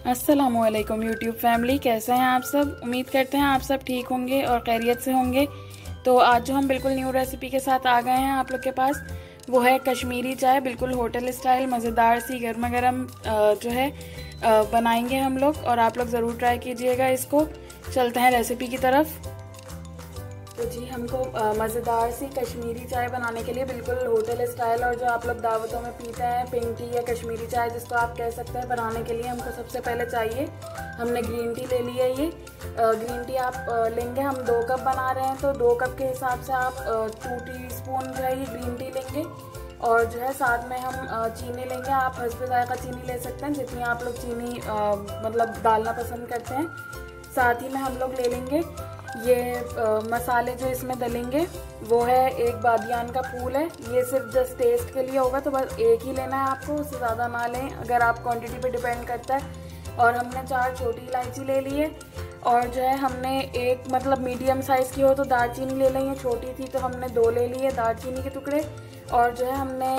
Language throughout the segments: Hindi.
अस्सलामुअलैकुम यूट्यूब फैमिली, कैसे हैं आप सब। उम्मीद करते हैं आप सब ठीक होंगे और खैरियत से होंगे। तो आज जो हम बिल्कुल न्यू रेसिपी के साथ आ गए हैं आप लोग के पास, वो है कश्मीरी चाय। बिल्कुल होटल स्टाइल मज़ेदार सी गर्मा गर्म जो है बनाएंगे हम लोग, और आप लोग ज़रूर ट्राई कीजिएगा इसको। चलते हैं रेसिपी की तरफ। तो जी, हमको मज़ेदार सी कश्मीरी चाय बनाने के लिए बिल्कुल होटल स्टाइल, और जो आप लोग दावतों में पीते हैं पिंक टी या कश्मीरी चाय जिसको आप कह सकते हैं, बनाने के लिए हमको सबसे पहले चाहिए, हमने ग्रीन टी ले ली है। ये ग्रीन टी आप लेंगे, हम 2 कप बना रहे हैं तो 2 कप के हिसाब से आप 2 टीस्पून जो है ये ग्रीन टी लेंगे। और जो है साथ में हम चीनी लेंगे। आप हस्बे ज़ायक़ा चीनी ले सकते हैं, जितनी आप लोग चीनी मतलब डालना पसंद करते हैं। साथ ही में हम लोग ले लेंगे ये मसाले जो इसमें डलेंगे, वो है एक बादियान का फूल है। ये सिर्फ जस्ट टेस्ट के लिए होगा, तो बस एक ही लेना है आपको, उससे ज़्यादा ना लें, अगर आप क्वांटिटी पे डिपेंड करता है। और हमने 4 छोटी इलायची ले ली है। और जो है हमने एक मतलब मीडियम साइज़ की हो तो दालचीनी ले लें, ये छोटी थी तो हमने 2 ले लिए दालचीनी के टुकड़े। और जो है हमने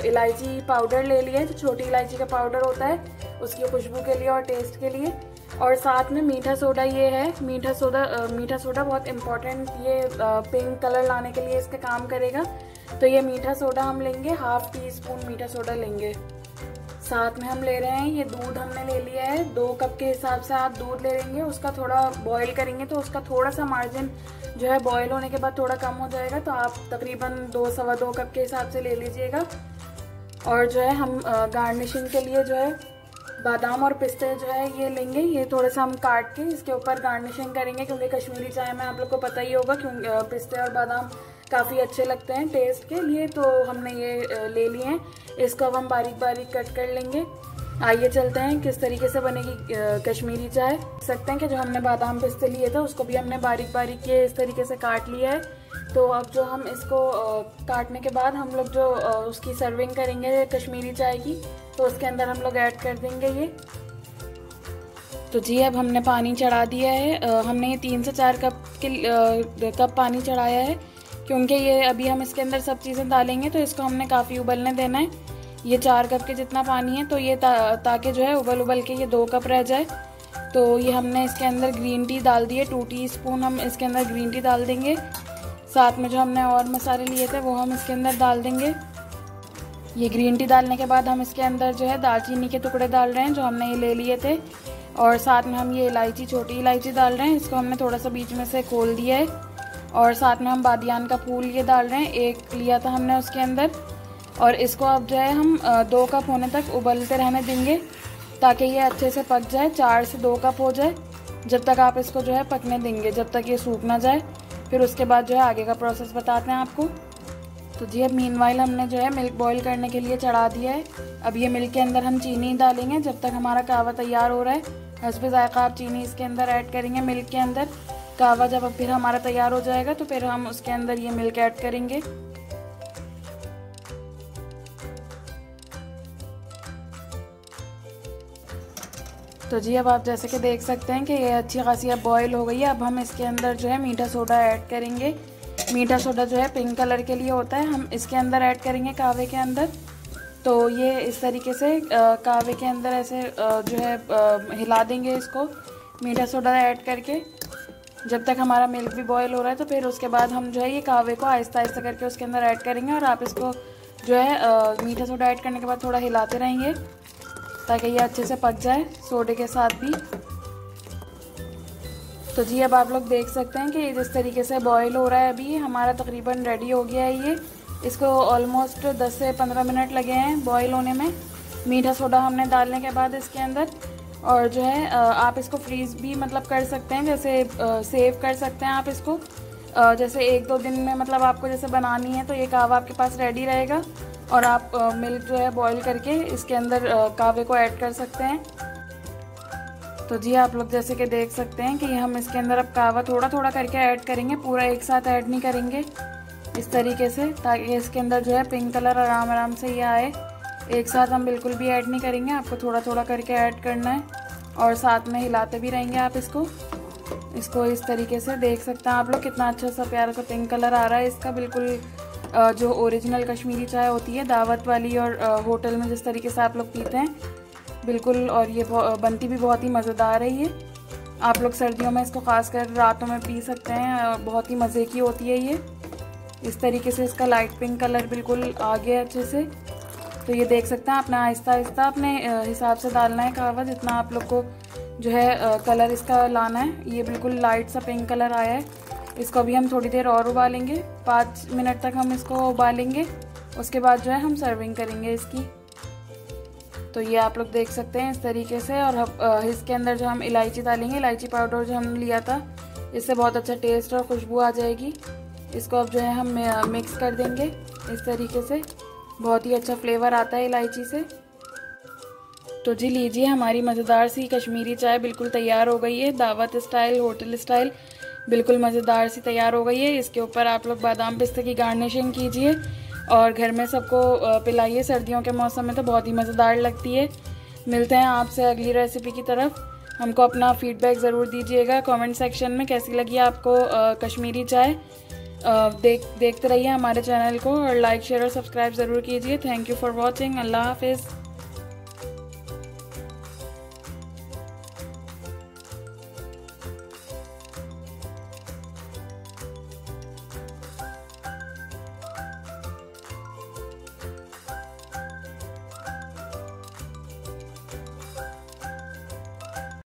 इलायची पाउडर ले लिया है, जो छोटी इलायची का पाउडर होता है उसकी खुशबू के लिए और टेस्ट के लिए। और साथ में मीठा सोडा ये है, मीठा सोडा बहुत इम्पॉर्टेंट, ये पिंक कलर लाने के लिए इसका काम करेगा। तो ये मीठा सोडा हम लेंगे, 1/2 टीस्पून मीठा सोडा लेंगे। साथ में हम ले रहे हैं ये दूध, हमने ले लिया है 2 कप के हिसाब से आप दूध ले लेंगे। उसका थोड़ा बॉईल करेंगे तो उसका थोड़ा सा मार्जिन जो है बॉईल होने के बाद थोड़ा कम हो जाएगा, तो आप तकरीबन 2-2.25 कप के हिसाब से ले लीजिएगा। और जो है हम गार्निशिंग के लिए जो है बादाम और पिस्ते जो है ये लेंगे, ये थोड़ा सा हम काट के इसके ऊपर गार्निशिंग करेंगे, क्योंकि कश्मीरी चाय में आप लोग को पता ही होगा क्योंकि पिस्ते और बादाम काफ़ी अच्छे लगते हैं टेस्ट के लिए, तो हमने ये ले लिए हैं। इसको अब हम बारीक बारीक कट कर लेंगे। आइए चलते हैं किस तरीके से बनेगी कश्मीरी चाय। देख सकते हैं कि जो हमने बादाम पिस्ते लिए थे उसको भी हमने बारीक बारीक ये इस तरीके से काट लिया है। तो अब जो हम इसको काटने के बाद हम लोग जो उसकी सर्विंग करेंगे कश्मीरी चाय की, तो उसके अंदर हम लोग ऐड कर देंगे ये। तो जी, अब हमने पानी चढ़ा दिया है। हमने ये 3 से 4 कप पानी चढ़ाया है, क्योंकि ये अभी हम इसके अंदर सब चीज़ें डालेंगे तो इसको हमने काफ़ी उबलने देना है। ये 4 कप के जितना पानी है, तो ये ताकि जो है उबल के ये 2 कप रह जाए। तो ये हमने इसके अंदर ग्रीन टी डाल दी है, 2 टीस्पून हम इसके अंदर ग्रीन टी डाल देंगे। साथ में जो हमने और मसाले लिए थे वो हम इसके अंदर डाल देंगे। ये ग्रीन टी डालने के बाद हम इसके अंदर जो है दालचीनी के टुकड़े डाल रहे हैं जो हमने ये ले लिए थे। और साथ में हम ये इलायची, छोटी इलायची डाल रहे हैं, इसको हमने थोड़ा सा बीच में से खोल दिया है। और साथ में हम बादियान का फूल ये डाल रहे हैं, 1 लिया था हमने उसके अंदर। और इसको अब जो है हम 2 कप होने तक उबलते रहने देंगे, ताकि ये अच्छे से पक जाए, 4 से 2 कप हो जाए। जब तक आप इसको जो है पकने देंगे, जब तक ये सूख ना जाए। फिर उसके बाद जो है आगे का प्रोसेस बताते हैं आपको। तो जी, अब मीनवाइल हमने जो है मिल्क बॉईल करने के लिए चढ़ा दिया है। अब ये मिल्क के अंदर हम चीनी डालेंगे जब तक हमारा कहवा तैयार हो रहा है। हस्बे ज़ायक़ा आप चीनी इसके अंदर ऐड करेंगे मिल्क के अंदर। कहवा जब फिर हमारा तैयार हो जाएगा तो फिर हम उसके अंदर ये मिल्क ऐड करेंगे। तो जी, अब आप जैसे कि देख सकते हैं कि ये अच्छी खासी अब बॉईल हो गई है। अब हम इसके अंदर जो है मीठा सोडा ऐड करेंगे। मीठा सोडा जो है पिंक कलर के लिए होता है, हम इसके अंदर ऐड करेंगे कहवे के अंदर। तो ये इस तरीके से कहवे के अंदर ऐसे जो है हिला देंगे इसको मीठा सोडा ऐड करके, जब तक हमारा मिल्क भी बॉईल हो रहा है। तो फिर उसके बाद हम जो है ये कहवे को आहिस्ता आहिस्ता करके उसके अंदर ऐड करेंगे। और आप इसको जो है मीठा सोडा ऐड करने के बाद थोड़ा हिलाते रहेंगे, ताकि ये अच्छे से पक जाए सोडे के साथ भी। तो जी, अब आप लोग देख सकते हैं कि जिस तरीके से बॉईल हो रहा है, अभी हमारा तकरीबन रेडी हो गया है ये। इसको ऑलमोस्ट 10 से 15 मिनट लगे हैं बॉईल होने में, मीठा सोडा हमने डालने के बाद इसके अंदर। और जो है आप इसको फ्रीज़ भी मतलब कर सकते हैं, जैसे सेव कर सकते हैं आप इसको, जैसे 1-2 दिन में मतलब आपको जैसे बनानी है तो ये कहवा आपके पास रेडी रहेगा। और आप मिल्क जो है बॉईल करके इसके अंदर कहवे को ऐड कर सकते हैं। तो जी, आप लोग जैसे कि देख सकते हैं कि हम इसके अंदर अब कहवा थोड़ा थोड़ा करके ऐड करेंगे, पूरा एक साथ ऐड नहीं करेंगे, इस तरीके से, ताकि इसके अंदर जो है पिंक कलर आराम आराम से ये आए। एक साथ हम बिल्कुल भी ऐड नहीं करेंगे, आपको थोड़ा थोड़ा करके ऐड करना है। और साथ में हिलाते भी रहेंगे आप इसको इस तरीके से। देख सकते हैं आप लोग कितना अच्छा सा प्यारा सा पिंक कलर आ रहा है इसका, बिल्कुल जो ओरिजिनल कश्मीरी चाय होती है दावत वाली और होटल में जिस तरीके से आप लोग पीते हैं, बिल्कुल, और ये बनती भी बहुत ही मज़ेदार है। ये आप लोग सर्दियों में इसको खासकर रातों में पी सकते हैं और बहुत ही मज़े की होती है ये। इस तरीके से इसका लाइट पिंक कलर बिल्कुल आ गया अच्छे से। तो ये देख सकते हैं, अपना आहिस्ता आहिस्ता अपने हिसाब से डालना है कहवा, जितना आप लोग को जो है कलर इसका लाना है। ये बिल्कुल लाइट सा पिंक कलर आया है। इसको अभी हम थोड़ी देर और उबालेंगे, 5 मिनट तक हम इसको उबालेंगे। उसके बाद जो है हम सर्विंग करेंगे इसकी। तो ये आप लोग देख सकते हैं इस तरीके से। और इसके अंदर जो हम इलायची डालेंगे, इलायची पाउडर जो हमने लिया था, इससे बहुत अच्छा टेस्ट और खुशबू आ जाएगी। इसको अब जो है हम मिक्स कर देंगे इस तरीके से। बहुत ही अच्छा फ्लेवर आता है इलायची से। तो जी लीजिए, हमारी मज़ेदार सी कश्मीरी चाय बिल्कुल तैयार हो गई है। दावत स्टाइल, होटल स्टाइल, बिल्कुल मज़ेदार सी तैयार हो गई है। इसके ऊपर आप लोग बादाम पिस्ते की गार्निशिंग कीजिए और घर में सबको पिलाइए। सर्दियों के मौसम में तो बहुत ही मज़ेदार लगती है। मिलते हैं आपसे अगली रेसिपी की तरफ। हमको अपना फीडबैक ज़रूर दीजिएगा कमेंट सेक्शन में, कैसी लगी आपको कश्मीरी चाय। देखते रहिए हमारे चैनल को और लाइक शेयर और सब्सक्राइब ज़रूर कीजिए। Thank you for watching. अल्लाह हाफिज़।